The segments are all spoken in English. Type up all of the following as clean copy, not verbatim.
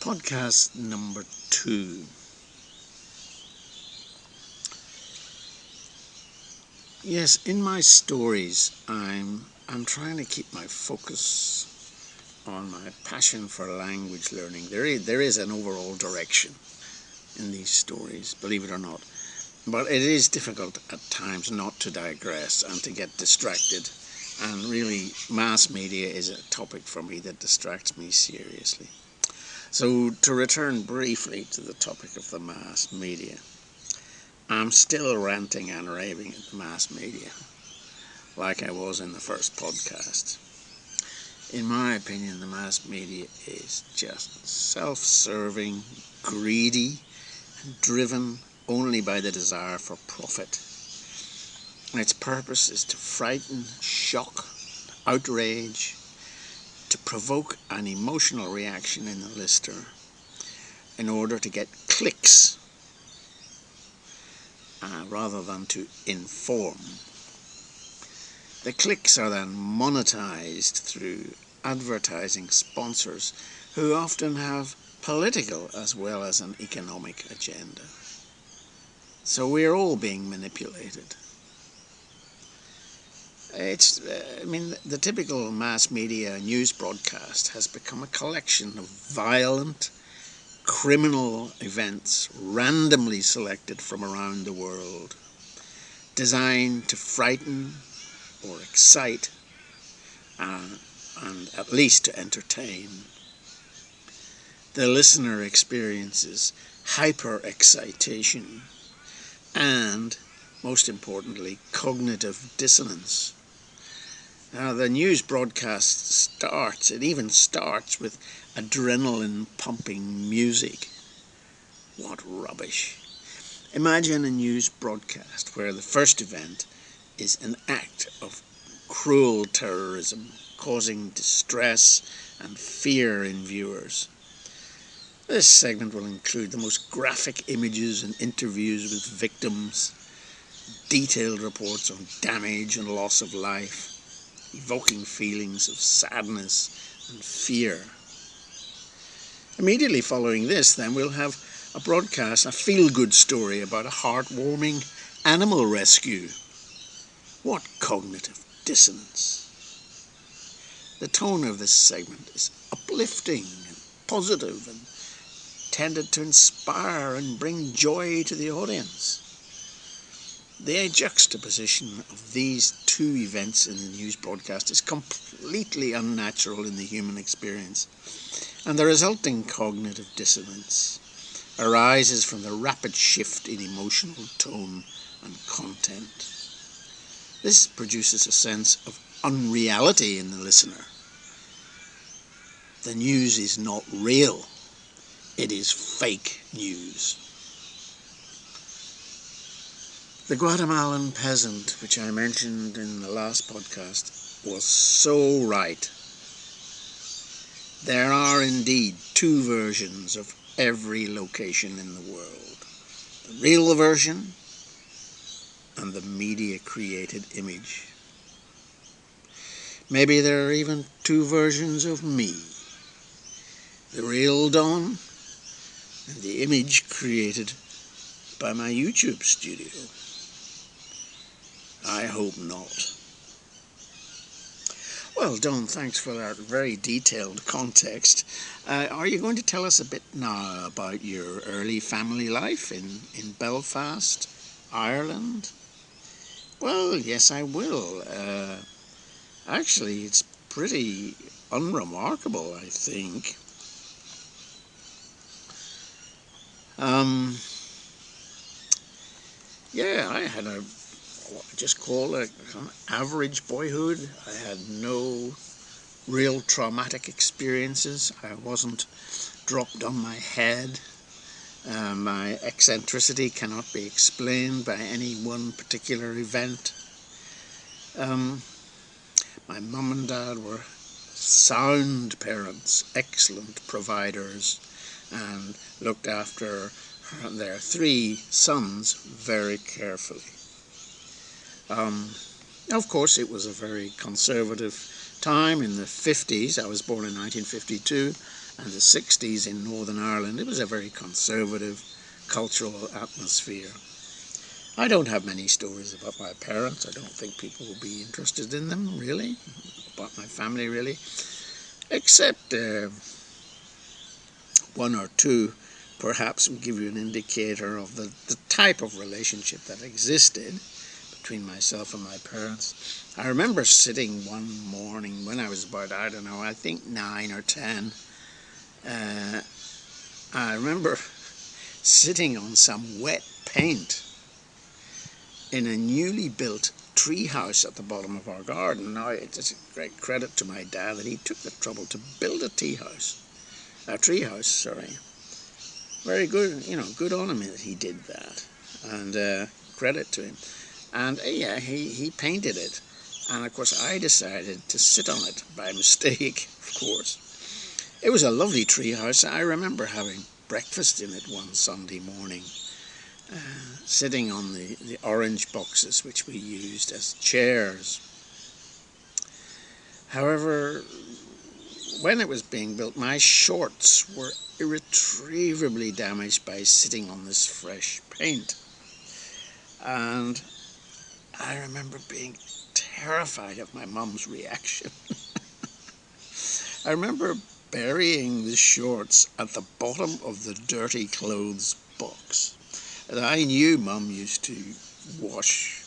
Podcast number 2. Yes, in my stories, I'm trying to keep my focus on my passion for language learning. There is an overall direction in these stories, believe it or not. But it is difficult at times not to digress and to get distracted. And really, mass media is a topic for me that distracts me seriously. So, to return briefly to the topic of the mass media, I'm still ranting and raving at the mass media, like I was in the first podcast. In my opinion, the mass media is just self-serving, greedy, and driven only by the desire for profit. And its purpose is to frighten, shock, outrage, to provoke an emotional reaction in the listener in order to get clicks rather than to inform. The clicks are then monetized through advertising sponsors who often have political as well as an economic agenda. So we're all being manipulated. The typical mass media news broadcast has become a collection of violent, criminal events randomly selected from around the world, designed to frighten or excite and at least to entertain. The listener experiences hyper-excitation and, most importantly, cognitive dissonance. Now, the news broadcast starts with adrenaline-pumping music. What rubbish. Imagine a news broadcast where the first event is an act of cruel terrorism, causing distress and fear in viewers. This segment will include the most graphic images and interviews with victims, detailed reports on damage and loss of life, evoking feelings of sadness and fear. Immediately following this, then, we'll have a feel-good story about a heartwarming animal rescue. What cognitive dissonance. The tone of this segment is uplifting and positive and tended to inspire and bring joy to the audience. The juxtaposition of these two events in the news broadcast is completely unnatural in the human experience, and the resulting cognitive dissonance arises from the rapid shift in emotional tone and content. This produces a sense of unreality in the listener. The news is not real. It is fake news. The Guatemalan peasant, which I mentioned in the last podcast, was so right. There are indeed two versions of every location in the world. The real version and the media-created image. Maybe there are even two versions of me. The real Don and the image created by my YouTube studio. I hope not. Well, Don, thanks for that very detailed context. Are you going to tell us a bit now about your early family life in Belfast, Ireland? Well, yes, I will. Actually, it's pretty unremarkable, I think. I had what I just call an average boyhood. I had no real traumatic experiences. I wasn't dropped on my head. My eccentricity cannot be explained by any one particular event. My mum and dad were sound parents, excellent providers, and looked after their 3 sons very carefully. Of course, it was a very conservative time in the 50s. I was born in 1952, and the 60s in Northern Ireland, it was a very conservative cultural atmosphere. I don't have many stories about my parents. I don't think people will be interested in them, really, about my family, really, except one or two perhaps will give you an indicator of the type of relationship that existed between myself and my parents. I remember sitting one morning when I was about, I don't know, I think 9 or 10. I remember sitting on some wet paint in a newly built tree house at the bottom of our garden. Now, it's a great credit to my dad that he took the trouble to build a tree house. Very good, good on him that he did that, and credit to him. And yeah, he painted it, and of course I decided to sit on it by mistake, of course. It was a lovely tree house. I remember having breakfast in it one Sunday morning, sitting on the orange boxes which we used as chairs. However, when it was being built, my shorts were irretrievably damaged by sitting on this fresh paint. And I remember being terrified of my mum's reaction. I remember burying the shorts at the bottom of the dirty clothes box. And I knew Mum used to wash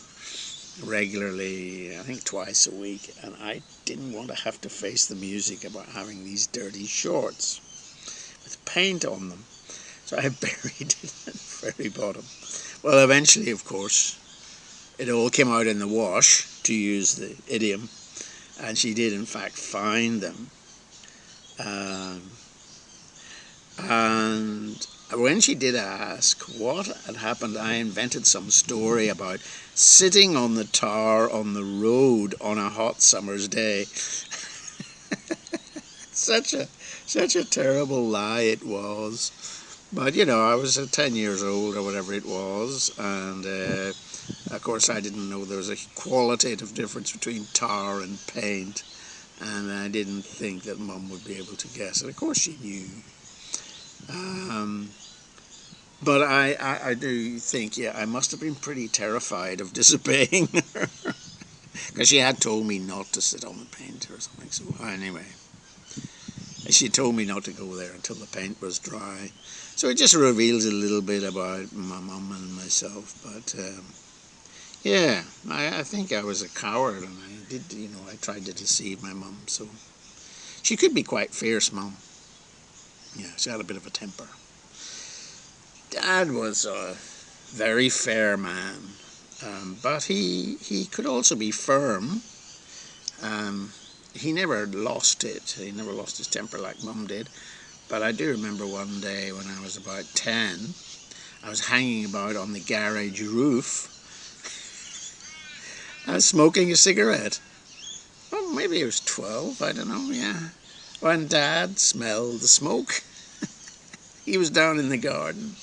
regularly, I think twice a week, and I didn't want to have to face the music about having these dirty shorts with paint on them. So I buried it at the very bottom. Well, eventually, of course, it all came out in the wash, to use the idiom, and she did in fact find them. And when she did ask what had happened, I invented some story about sitting on the tar on the road on a hot summer's day. Such a terrible lie it was. But I was 10 years old or whatever it was, and of course I didn't know there was a qualitative difference between tar and paint, and I didn't think that Mum would be able to guess it. Of course she knew. But I do think, I must have been pretty terrified of disobeying her, because she had told me not to sit on the paint or something. So anyway, she told me not to go there until the paint was dry. So it just reveals a little bit about my mum and myself. But I think I was a coward, and I did, I tried to deceive my mum. So she could be quite fierce, Mum. Yeah, she had a bit of a temper. Dad was a very fair man, but he could also be firm. He never lost it. He never lost his temper like Mum did. But I do remember one day when I was about 10, I was hanging about on the garage roof. I was smoking a cigarette. Well, maybe I was 12, I don't know, yeah. When Dad smelled the smoke, he was down in the garden.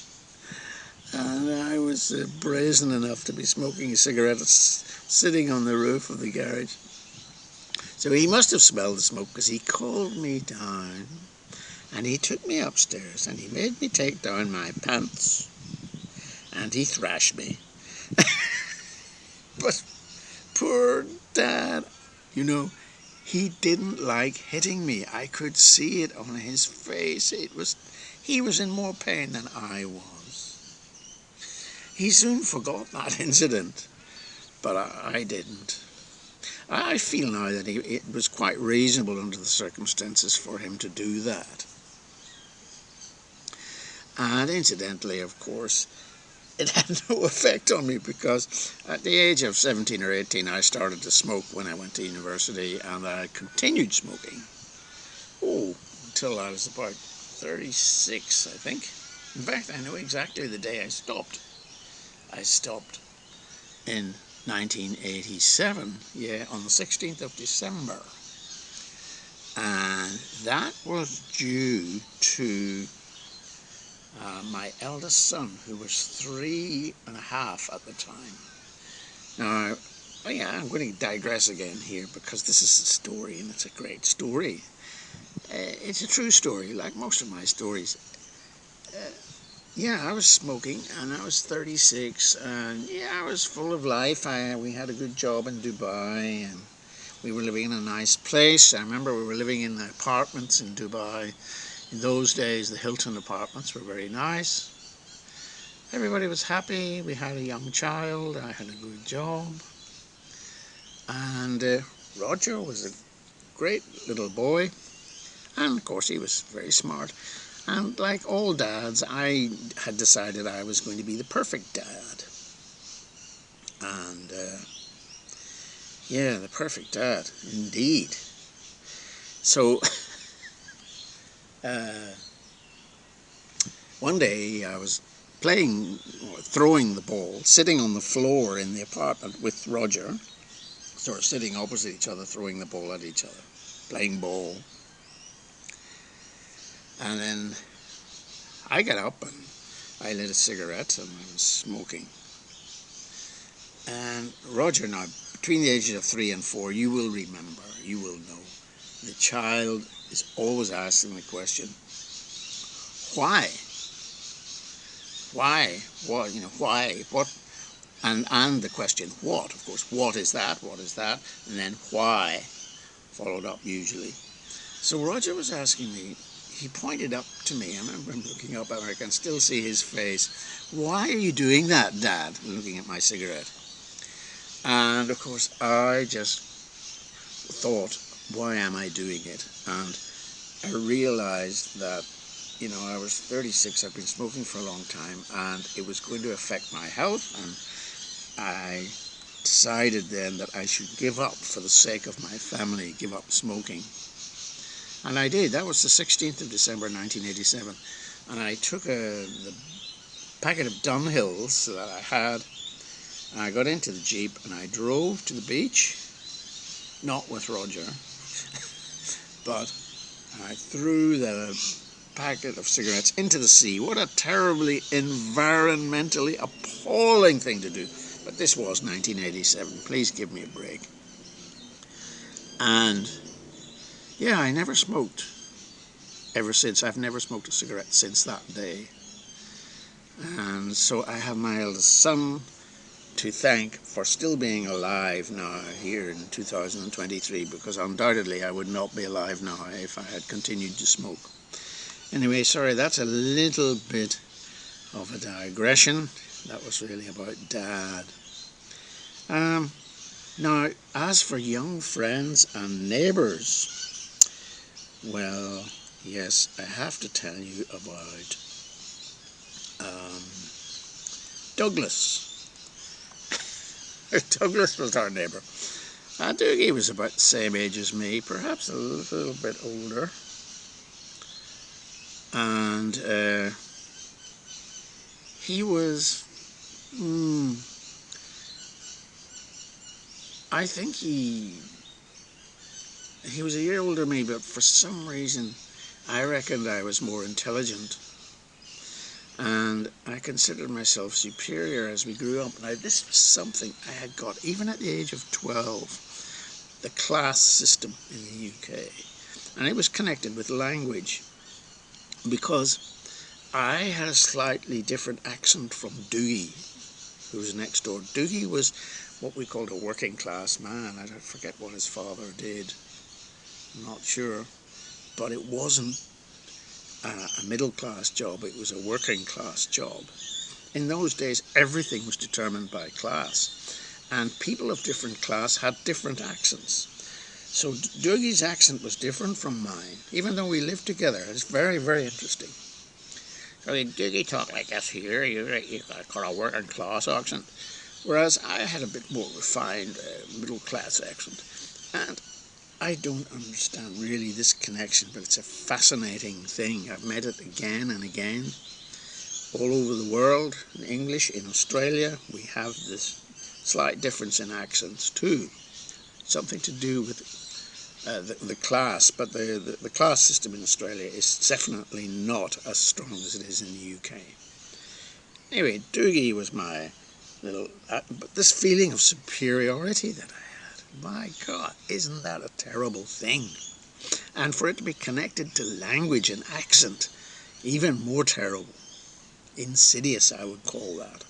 And I was brazen enough to be smoking a cigarette sitting on the roof of the garage. So he must have smelled the smoke, because he called me down and he took me upstairs and he made me take down my pants and he thrashed me. But poor Dad, he didn't like hitting me. I could see it on his face. He was in more pain than I was. He soon forgot that incident, but I didn't. I feel now that it was quite reasonable under the circumstances for him to do that. And incidentally, of course, it had no effect on me, because at the age of 17 or 18 I started to smoke when I went to university, and I continued smoking. Until I was about 36, I think. In fact, I know exactly the day I stopped. I stopped in 1987, on the 16th of December. And that was due to my eldest son, who was 3.5 at the time. Now, I'm going to digress again here, because this is a story, and it's a great story. it's a true story, like most of my stories. Yeah, I was smoking, and I was 36, and yeah, I was full of life. We had a good job in Dubai, and we were living in a nice place. I remember we were living in the apartments in Dubai. In those days, the Hilton apartments were very nice. Everybody was happy. We had a young child. I had a good job. And Roger was a great little boy. And of course, he was very smart. And like all dads, I had decided I was going to be the perfect dad. And yeah, the perfect dad, indeed. So one day I was playing, or throwing the ball, sitting on the floor in the apartment with Roger, sort of sitting opposite each other, throwing the ball at each other, playing ball. And then I got up and I lit a cigarette and I was smoking. And Roger, now, between the ages of 3 and 4, you will remember, you will know, the child is always asking the question, why? Why? What? Why? What? And the question, what? Of course, what is that? What is that? And then why? Followed up usually. So Roger was asking me, he pointed up to me, I remember him looking up, and I can still see his face. Why are you doing that, Dad? Looking at my cigarette. And of course, I just thought, why am I doing it? And I realized that, I was 36, I've been smoking for a long time, and it was going to affect my health, and I decided then that I should give up for the sake of my family, give up smoking. And I did. That was the 16th of December 1987. And I took the packet of Dunhills that I had, and I got into the Jeep and I drove to the beach, not with Roger, but I threw the packet of cigarettes into the sea. What a terribly environmentally appalling thing to do. But this was 1987. Please give me a break. And yeah, I never smoked ever since. I've never smoked a cigarette since that day. And so I have my eldest son to thank for still being alive now here in 2023, because undoubtedly I would not be alive now if I had continued to smoke. Anyway, sorry, that's a little bit of a digression. That was really about Dad. Now, as for young friends and neighbours, well, yes, I have to tell you about Douglas. Douglas was our neighbour. Dougie was about the same age as me, perhaps a little bit older. And he was, I think he was a year older than me, but for some reason I reckoned I was more intelligent. And I considered myself superior as we grew up. Now, this was something I had got, even at the age of 12, the class system in the UK. And it was connected with language, because I had a slightly different accent from Dougie, who was next door. Dougie was what we called a working class man. I forget what his father did. I'm not sure. But it wasn't a middle class job, it was a working class job. In those days, everything was determined by class, and people of different class had different accents. So Dougie's accent was different from mine, even though we lived together. It's very, very interesting. So Dougie talked like this here, you got a working class accent, whereas I had a bit more refined middle class accent. And I don't understand really this connection, but it's a fascinating thing. I've met it again and again all over the world. In English, in Australia, we have this slight difference in accents too. Something to do with the class, but the class system in Australia is definitely not as strong as it is in the UK. Anyway, Dougie was my little... but this feeling of superiority that I had, my God, isn't that a terrible thing? And for it to be connected to language and accent, even more terrible. Insidious, I would call that.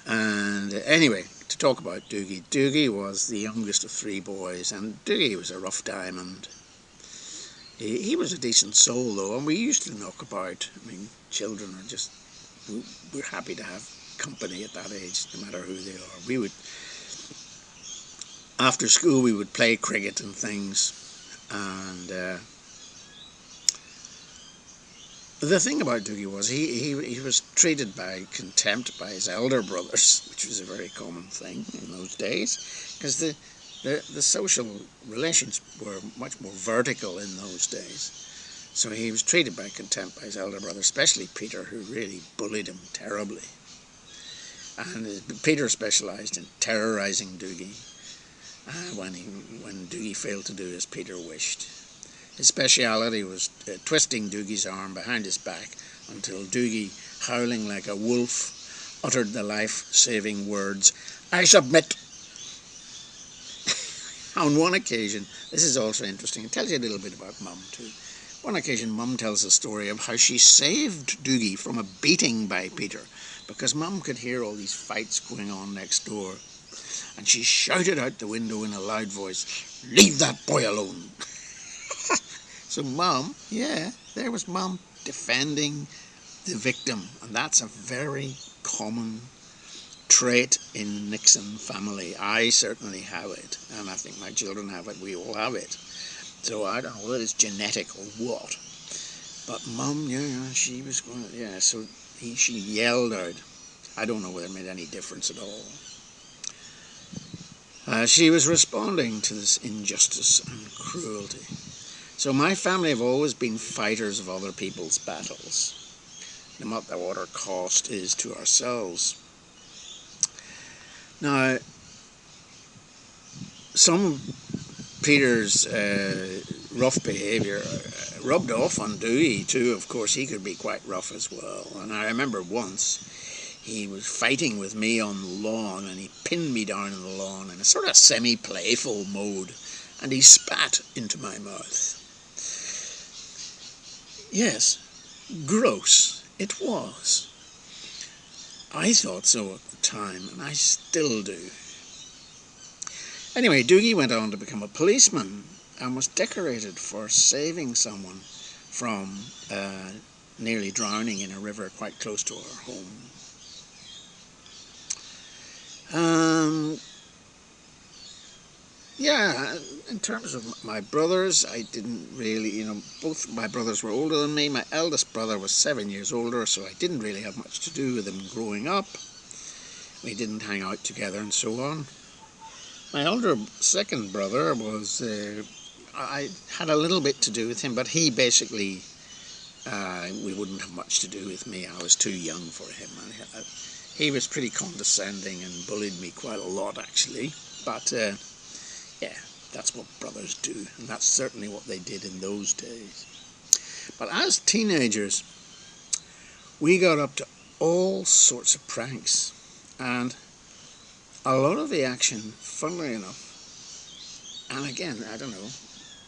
And anyway, to talk about Doogie. Doogie was the youngest of three boys, and Doogie was a rough diamond. He was a decent soul, though, and we used to knock about. I mean, children are just, we're happy to have company at that age, no matter who they are. We would, after school, we would play cricket and things, and the thing about Doogie was he was treated by contempt by his elder brothers, which was a very common thing in those days, because the social relations were much more vertical in those days. So he was treated by contempt by his elder brother, especially Peter, who really bullied him terribly. And Peter specialised in terrorising Doogie when Doogie failed to do as Peter wished. His speciality was twisting Doogie's arm behind his back until Doogie, howling like a wolf, uttered the life-saving words, "I submit." On one occasion, this is also interesting, it tells you a little bit about Mum too. One occasion, Mum tells a story of how she saved Doogie from a beating by Peter, because Mum could hear all these fights going on next door, and she shouted out the window in a loud voice, "Leave that boy alone." So Mum, there was Mum defending the victim, and that's a very common trait in Nixon family. I certainly have it, and I think my children have it. We all have it. So I don't know whether it's genetic or what, but Mum, she was going, so she yelled out. I don't know whether it made any difference at all. She was responding to this injustice and cruelty. So my family have always been fighters of other people's battles, no matter what our cost is to ourselves. Now, some of Peter's rough behaviour rubbed off on Dewey too. Of course, he could be quite rough as well. And I remember once he was fighting with me on the lawn, and he pinned me down on the lawn in a sort of semi-playful mode, and he spat into my mouth. Yes, gross it was. I thought so at the time, and I still do. Anyway, Doogie went on to become a policeman and was decorated for saving someone from nearly drowning in a river quite close to our home. In terms of my brothers, I didn't really, both my brothers were older than me. My eldest brother was 7 years older, so I didn't really have much to do with him growing up. We didn't hang out together and so on. My older second brother was, I had a little bit to do with him, but he basically, we wouldn't have much to do with me. I was too young for him. He was pretty condescending and bullied me quite a lot, actually. But, that's what brothers do, and that's certainly what they did in those days. But as teenagers, we got up to all sorts of pranks, and a lot of the action, funnily enough, and again, I don't know,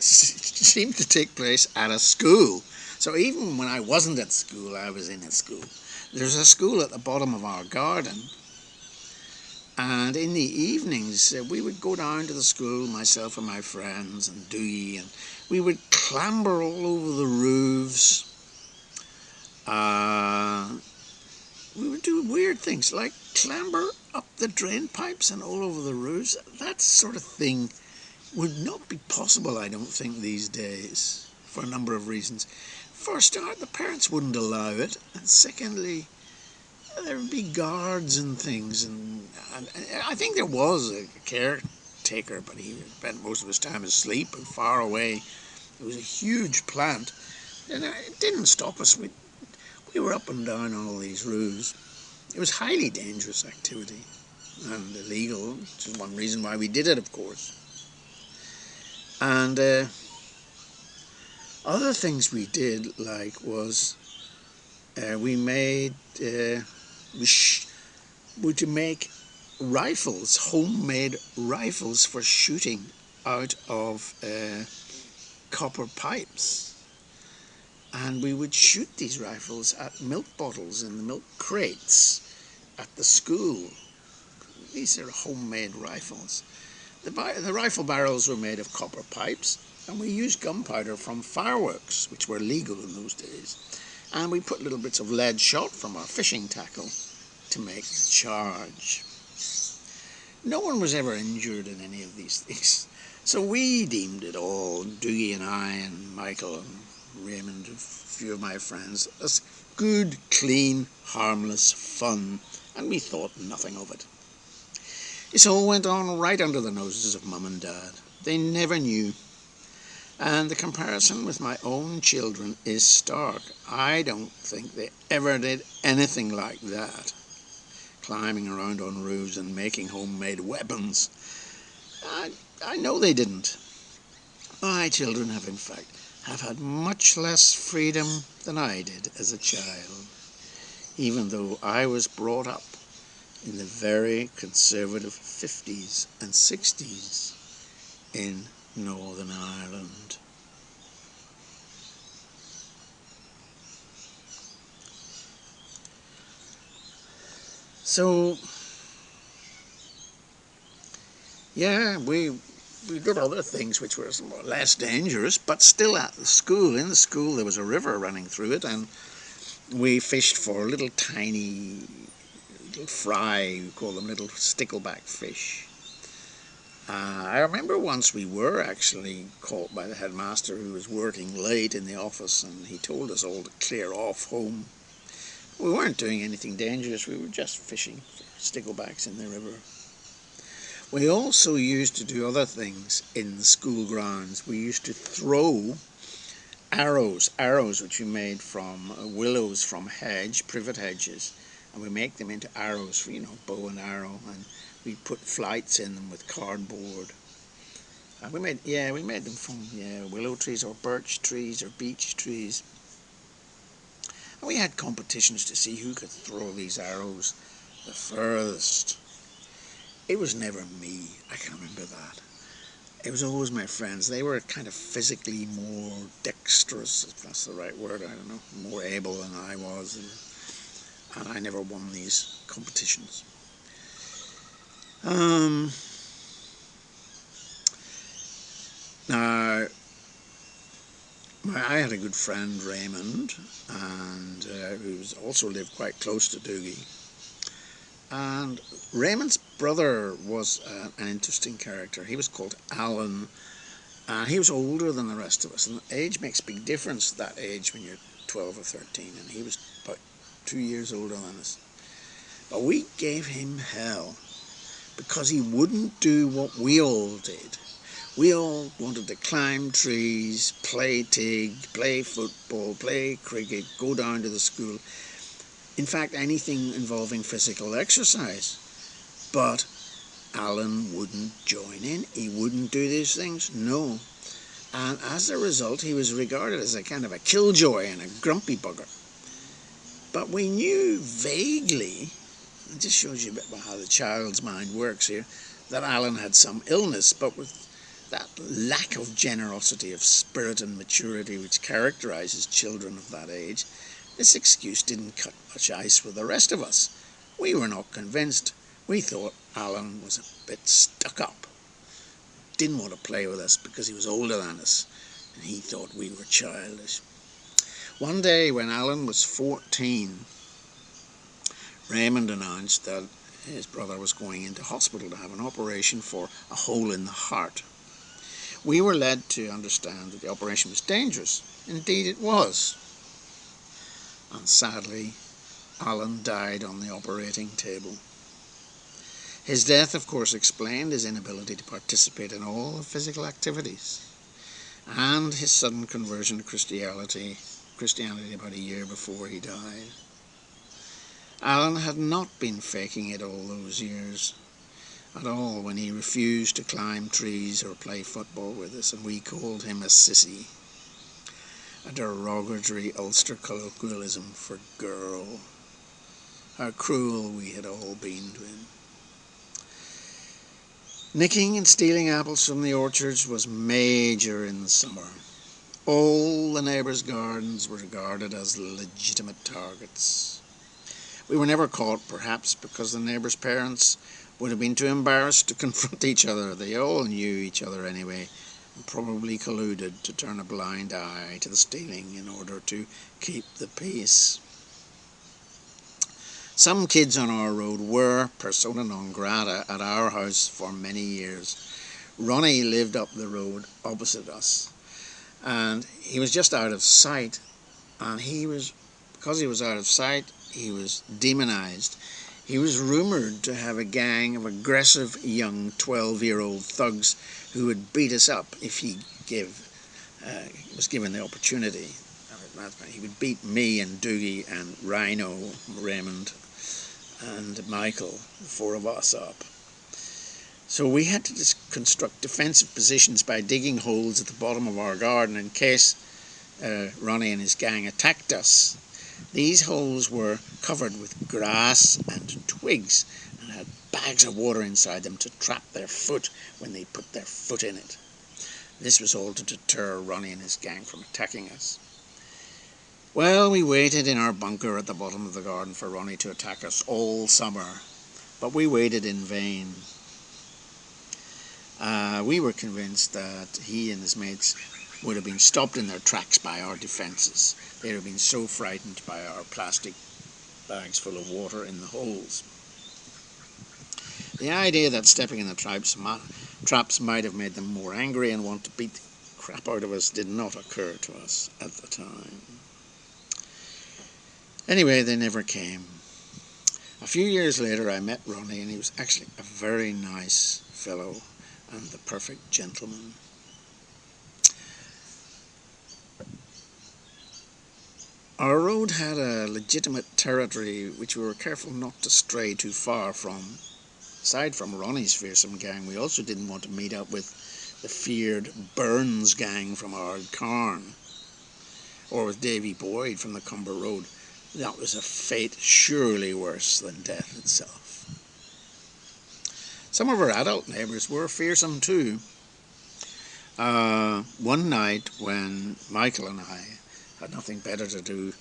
seemed to take place at a school. So even when I wasn't at school, I was in a school. There's a school at the bottom of our garden, and in the evenings we would go down to the school, myself and my friends and Dewey, and we would clamber all over the roofs. We would do weird things like clamber up the drain pipes and all over the roofs. That sort of thing would not be possible, I don't think, these days, for a number of reasons. For a start, the parents wouldn't allow it, and secondly, there would be guards and things, and I think there was a caretaker, but he spent most of his time asleep and far away. It was a huge plant, and it didn't stop us. We were up and down on all these roofs. It was highly dangerous activity and illegal, which is one reason why we did it, of course. And other things we did, was we made were to make rifles, homemade rifles for shooting out of copper pipes, and we would shoot these rifles at milk bottles in the milk crates at the school. These are homemade rifles. The rifle barrels were made of copper pipes, and we used gunpowder from fireworks, which were legal in those days. And we put little bits of lead shot from our fishing tackle to make the charge. No one was ever injured in any of these things. So we deemed it all, Doogie and I and Michael and Raymond, a few of my friends, as good, clean, harmless fun, and we thought nothing of it. This all went on right under the noses of Mum and Dad. They never knew. And the comparison with my own children is stark. I don't think they ever did anything like that. Climbing around on roofs and making homemade weapons. I know they didn't. My children have, in fact, had much less freedom than I did as a child, even though I was brought up in the very conservative 50s and 60s in Northern Ireland. So, yeah, we did other things which were somewhat less dangerous, but still at the school. In the school there was a river running through it, and we fished for little tiny, little fry, we call them little stickleback fish. I remember once we were actually caught by the headmaster, who was working late in the office, and he told us all to clear off home. We weren't doing anything dangerous, we were just fishing for sticklebacks in the river. We also used to do other things in the school grounds. We used to throw arrows which we made from willows from privet hedges, and we make them into arrows for, bow and arrow, and we put flights in them with cardboard. And we made them from willow trees or birch trees or beech trees. And we had competitions to see who could throw these arrows the furthest. It was never me, I can remember that. It was always my friends. They were kind of physically more dexterous, if that's the right word, I don't know, more able than I was. And I never won these competitions. Now, I had a good friend, Raymond, and who also lived quite close to Doogie. And Raymond's brother was an interesting character. He was called Alan, and he was older than the rest of us. And age makes a big difference at that age when you're 12 or 13, and he was about 2 years older than us. But we gave him hell because he wouldn't do what we all did. We all wanted to climb trees, play tig, play football, play cricket, go down to the school. In fact, anything involving physical exercise. But Alan wouldn't join in. He wouldn't do these things. No. And as a result, he was regarded as a kind of a killjoy and a grumpy bugger. But we knew vaguely, it just shows you a bit about how the child's mind works here, that Alan had some illness, but with that lack of generosity of spirit and maturity which characterizes children of that age, this excuse didn't cut much ice with the rest of us. We were not convinced. We thought Alan was a bit stuck up. Didn't want to play with us because he was older than us, and he thought we were childish. One day when Alan was 14, Raymond announced that his brother was going into hospital to have an operation for a hole in the heart. We were led to understand that the operation was dangerous. Indeed it was. And sadly, Alan died on the operating table. His death, of course, explained his inability to participate in all the physical activities, and his sudden conversion to Christianity about a year before he died. Alan had not been faking it all those years at all when he refused to climb trees or play football with us, and we called him a sissy, a derogatory Ulster colloquialism for girl. How cruel we had all been to him. Nicking and stealing apples from the orchards was major in the summer. All the neighbours' gardens were regarded as legitimate targets. We were never caught, perhaps because the neighbours' parents would have been too embarrassed to confront each other. They all knew each other anyway, and probably colluded to turn a blind eye to the stealing in order to keep the peace. Some kids on our road were persona non grata at our house for many years. Ronnie lived up the road opposite us, and he was just out of sight, and because he was out of sight, he was demonized. He was rumoured to have a gang of aggressive young 12-year-old thugs who would beat us up if he was given the opportunity. He would beat me and Doogie and Rhino, Raymond, and Michael, the four of us, up. So we had to construct defensive positions by digging holes at the bottom of our garden in case Ronnie and his gang attacked us. These holes were covered with grass and twigs and had bags of water inside them to trap their foot when they put their foot in it. This was all to deter Ronnie and his gang from attacking us. Well, we waited in our bunker at the bottom of the garden for Ronnie to attack us all summer, but we waited in vain. We were convinced that he and his mates would have been stopped in their tracks by our defences. They would have been so frightened by our plastic bags full of water in the holes. The idea that stepping in the traps might have made them more angry and want to beat the crap out of us did not occur to us at the time. Anyway, they never came. A few years later I met Ronnie, and he was actually a very nice fellow and the perfect gentleman. Our road had a legitimate territory which we were careful not to stray too far from. Aside from Ronnie's fearsome gang, we also didn't want to meet up with the feared Burns gang from Ardcarn, or with Davy Boyd from the Cumber Road. That was a fate surely worse than death itself. Some of our adult neighbours were fearsome too. One night when Michael and I had nothing better to do,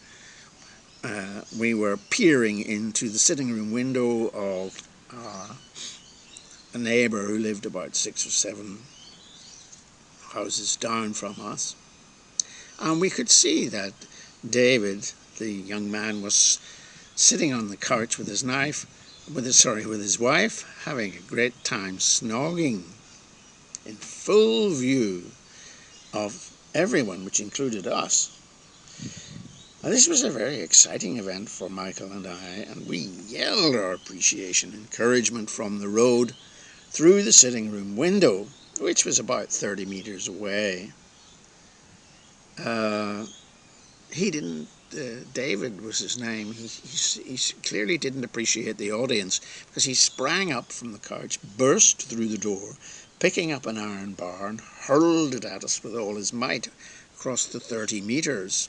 we were peering into the sitting room window of a neighbour who lived about 6 or 7 houses down from us, and we could see that David, the young man, was sitting on the couch with his wife, having a great time snogging in full view of everyone, which included us. Now, this was a very exciting event for Michael and I, and we yelled our appreciation and encouragement from the road through the sitting room window, which was about 30 metres away. David was his name. He clearly didn't appreciate the audience, because he sprang up from the couch, burst through the door, picking up an iron bar and hurled it at us with all his might across the 30 metres.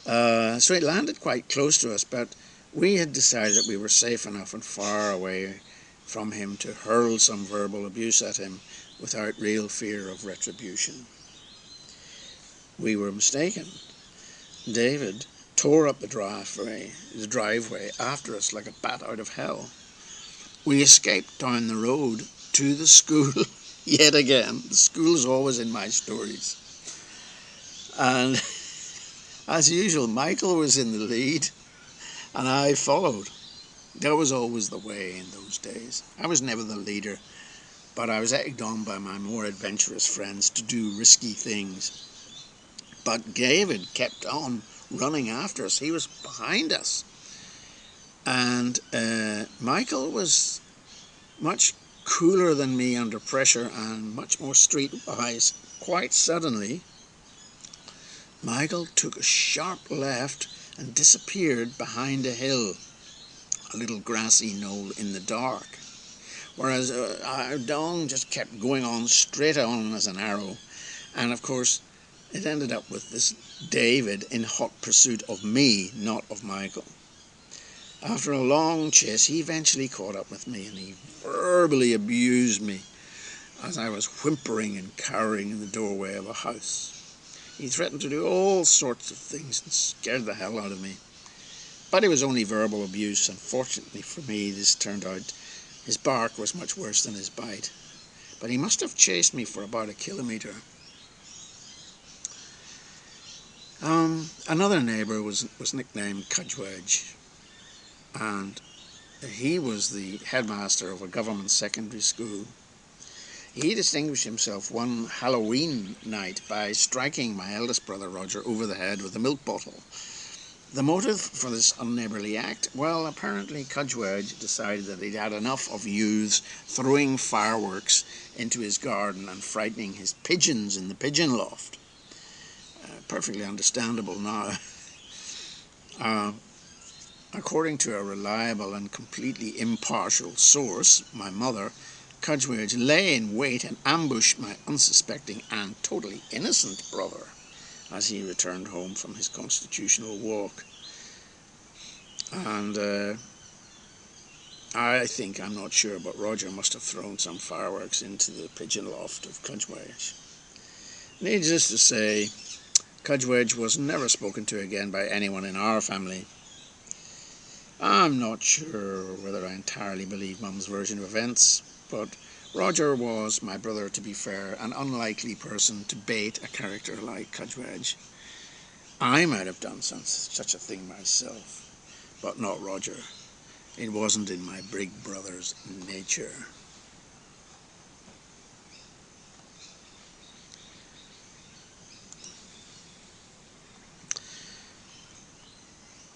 So it landed quite close to us, but we had decided that we were safe enough and far away from him to hurl some verbal abuse at him without real fear of retribution. We were mistaken. David tore up the driveway after us like a bat out of hell. We escaped down the road to the school yet again. The school is always in my stories. And as usual, Michael was in the lead and I followed. That was always the way in those days. I was never the leader, but I was egged on by my more adventurous friends to do risky things. But David kept on running after us. He was behind us. And Michael was much cooler than me under pressure and much more streetwise. Quite suddenly, Michael took a sharp left and disappeared behind a hill, a little grassy knoll in the dark, whereas Dong just kept going on straight on as an arrow. And of course, it ended up with this David in hot pursuit of me, not of Michael. After a long chase, he eventually caught up with me, and he verbally abused me. as I was whimpering and cowering in the doorway of a house. He threatened to do all sorts of things and scared the hell out of me. But it was only verbal abuse, and fortunately for me, this turned out his bark was much worse than his bite. But he must have chased me for about a kilometre. Another neighbour was nicknamed Cudgewedge, and he was the headmaster of a government secondary school. He distinguished himself one Halloween night by striking my eldest brother Roger over the head with a milk bottle. The motive for this unneighbourly act? Well, apparently Cudgewedge decided that he'd had enough of youths throwing fireworks into his garden and frightening his pigeons in the pigeon loft. Perfectly understandable now. According to a reliable and completely impartial source, my mother, Cudgewedge lay in wait and ambushed my unsuspecting and totally innocent brother as he returned home from his constitutional walk. And I'm not sure, but Roger must have thrown some fireworks into the pigeon loft of Cudgewedge. Needless to say, Cudgewedge was never spoken to again by anyone in our family. I'm not sure whether I entirely believe Mum's version of events, but Roger was, my brother to be fair, an unlikely person to bait a character like Cudgewedge. I might have done such a thing myself, but not Roger. It wasn't in my big brother's nature.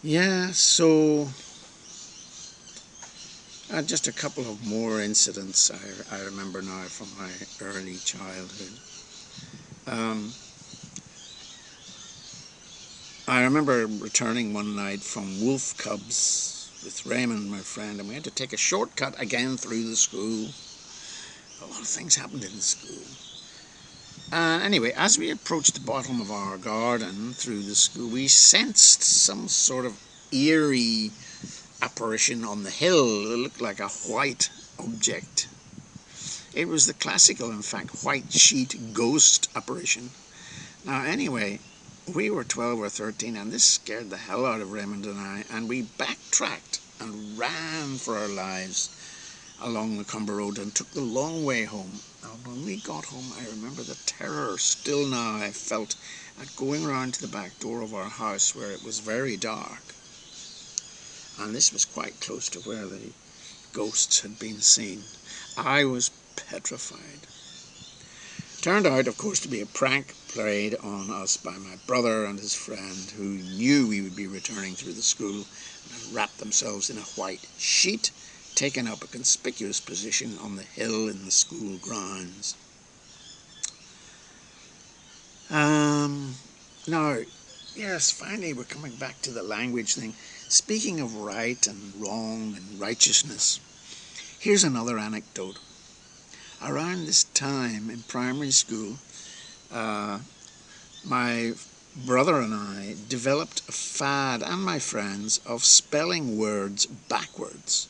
Yeah, so just a couple of more incidents I remember now from my early childhood. I remember returning one night from wolf cubs with Raymond, my friend, and we had to take a shortcut again through the school. A lot of things happened in the school. Anyway, as we approached the bottom of our garden through the school, we sensed some sort of eerie apparition on the hill. It looked like a white object. It was the classical, in fact, white sheet ghost apparition. Now, anyway, we were 12 or 13, and this scared the hell out of Raymond and I, and we backtracked and ran for our lives along the Cumber Road and took the long way home. Now, when we got home, I remember the terror still now I felt at going round to the back door of our house where it was very dark. And this was quite close to where the ghosts had been seen. I was petrified. Turned out, of course, to be a prank played on us by my brother and his friend, who knew we would be returning through the school and had wrapped themselves in a white sheet, taken up a conspicuous position on the hill in the school grounds. Now, yes, finally we're coming back to the language thing. Speaking of right and wrong and righteousness, here's another anecdote. Around this time in primary school, my brother and I developed a fad, and my friends, of spelling words backwards,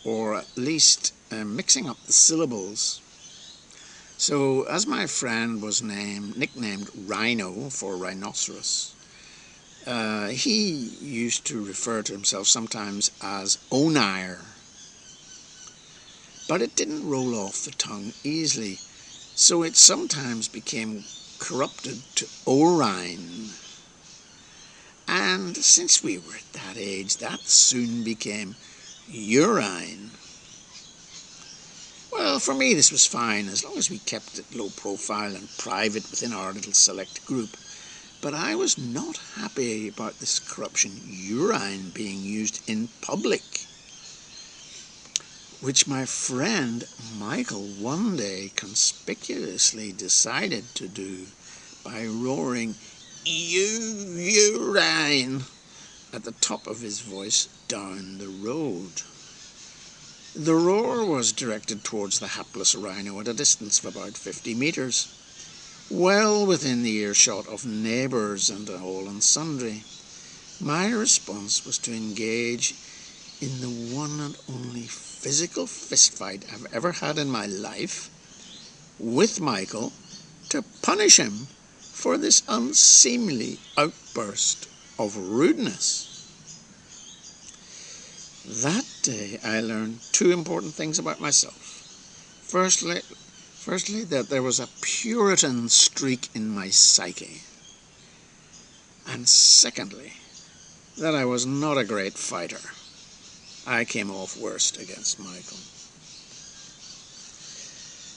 or at least mixing up the syllables. So, as my friend was nicknamed Rhino for rhinoceros, he used to refer to himself sometimes as Onire. But it didn't roll off the tongue easily, so it sometimes became corrupted to Orine. And since we were at that age, that soon became urine. Well, for me this was fine, as long as we kept it low profile and private within our little select group. But I was not happy about this corruption, urine, being used in public, which my friend Michael one day conspicuously decided to do by roaring urine at the top of his voice down the road. The roar was directed towards the hapless rhino at a distance of about 50 metres, well within the earshot of neighbours and all and sundry. My response was to engage in the one and only physical fistfight I've ever had in my life with Michael to punish him for this unseemly outburst of rudeness. That day I learned two important things about myself. Firstly, that there was a Puritan streak in my psyche. And secondly, that I was not a great fighter. I came off worst against Michael.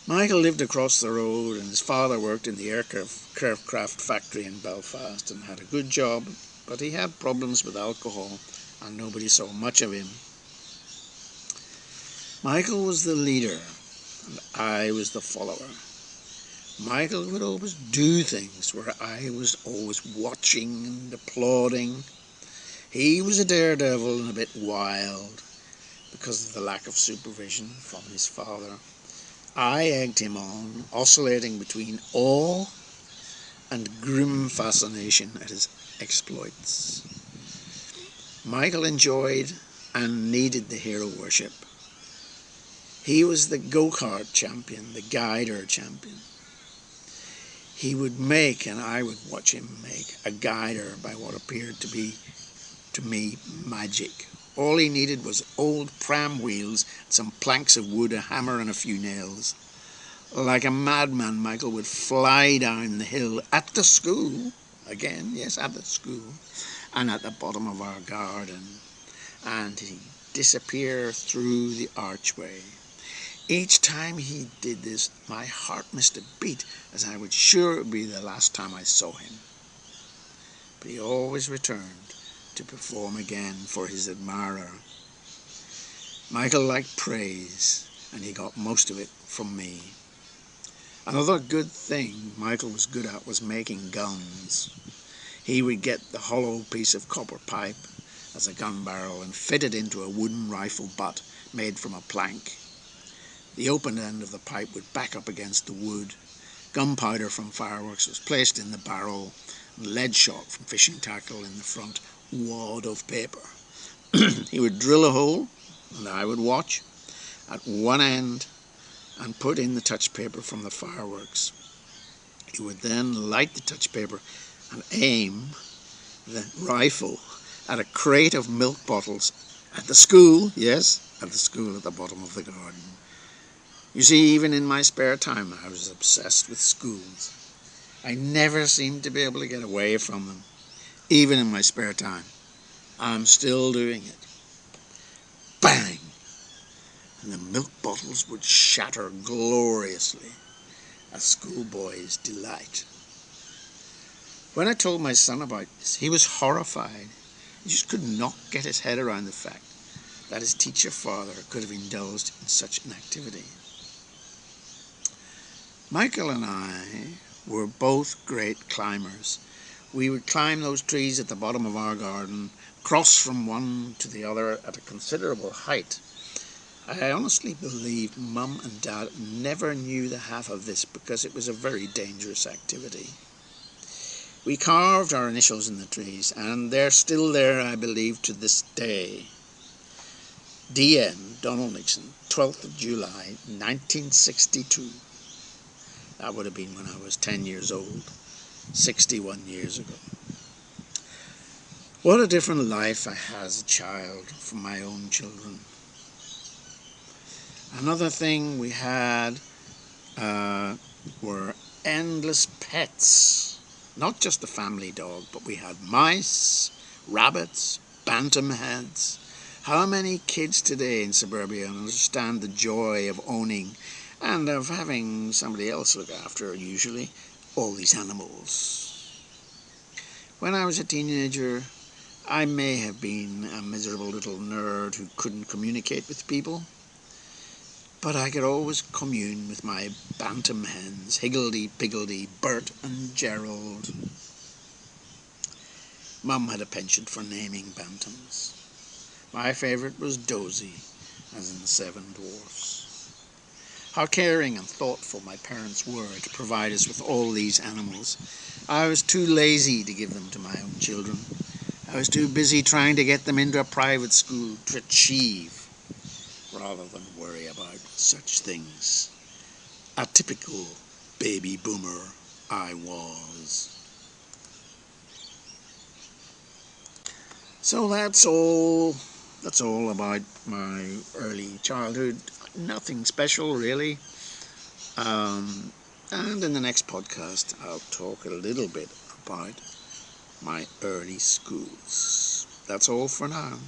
Michael lived across the road, and his father worked in the aircraft factory in Belfast and had a good job, but he had problems with alcohol and nobody saw much of him. Michael was the leader and I was the follower. Michael would always do things where I was always watching and applauding. He was a daredevil and a bit wild because of the lack of supervision from his father. I egged him on, oscillating between awe and grim fascination at his exploits. Michael enjoyed and needed the hero worship. He was the go-kart champion, the guider champion. He would make, and I would watch him make, a guider by what appeared to be, to me, magic. All he needed was old pram wheels, some planks of wood, a hammer and a few nails. Like a madman, Michael would fly down the hill at the school, again, yes, at the school, and at the bottom of our garden, and he'd disappear through the archway. Each time he did this, my heart missed a beat, as I was sure it would be the last time I saw him. But he always returned to perform again for his admirer. Michael liked praise, and he got most of it from me. Another good thing Michael was good at was making guns. He would get the hollow piece of copper pipe as a gun barrel and fit it into a wooden rifle butt made from a plank. The open end of the pipe would back up against the wood. Gunpowder from fireworks was placed in the barrel, and lead shot from fishing tackle in the front wad of paper. He would drill a hole, and I would watch, at one end and put in the touch paper from the fireworks. He would then light the touch paper and aim the rifle at a crate of milk bottles at the school, yes, at the school at the bottom of the garden. You see, even in my spare time, I was obsessed with schools. I never seemed to be able to get away from them, even in my spare time. I'm still doing it. Bang! And the milk bottles would shatter gloriously, a schoolboy's delight. When I told my son about this, he was horrified. He just could not get his head around the fact that his teacher father could have indulged in such an activity. Michael and I were both great climbers. We would climb those trees at the bottom of our garden, cross from one to the other at a considerable height. I honestly believe Mum and Dad never knew the half of this because it was a very dangerous activity. We carved our initials in the trees, and they're still there, I believe, to this day. D.N. Donald Nixon, 12th of July, 1962. That would have been when I was 10 years old, 61 years ago. What a different life I had as a child from my own children. Another thing we had were endless pets. Not just the family dog, but we had mice, rabbits, bantam heads. How many kids today in suburbia understand the joy of owning and of having somebody else look after, usually, all these animals? When I was a teenager, I may have been a miserable little nerd who couldn't communicate with people, but I could always commune with my bantam hens, Higgledy-Piggledy, Bert and Gerald. Mum had a penchant for naming bantams. My favourite was Dozy, as in the Seven Dwarfs. How caring and thoughtful my parents were to provide us with all these animals. I was too lazy to give them to my own children. I was too busy trying to get them into a private school to achieve, rather than worry about such things. a typical baby boomer I was. So that's all. That's all about my early childhood. Nothing special, really. And in the next podcast, I'll talk a little bit about my early schools. That's all for now.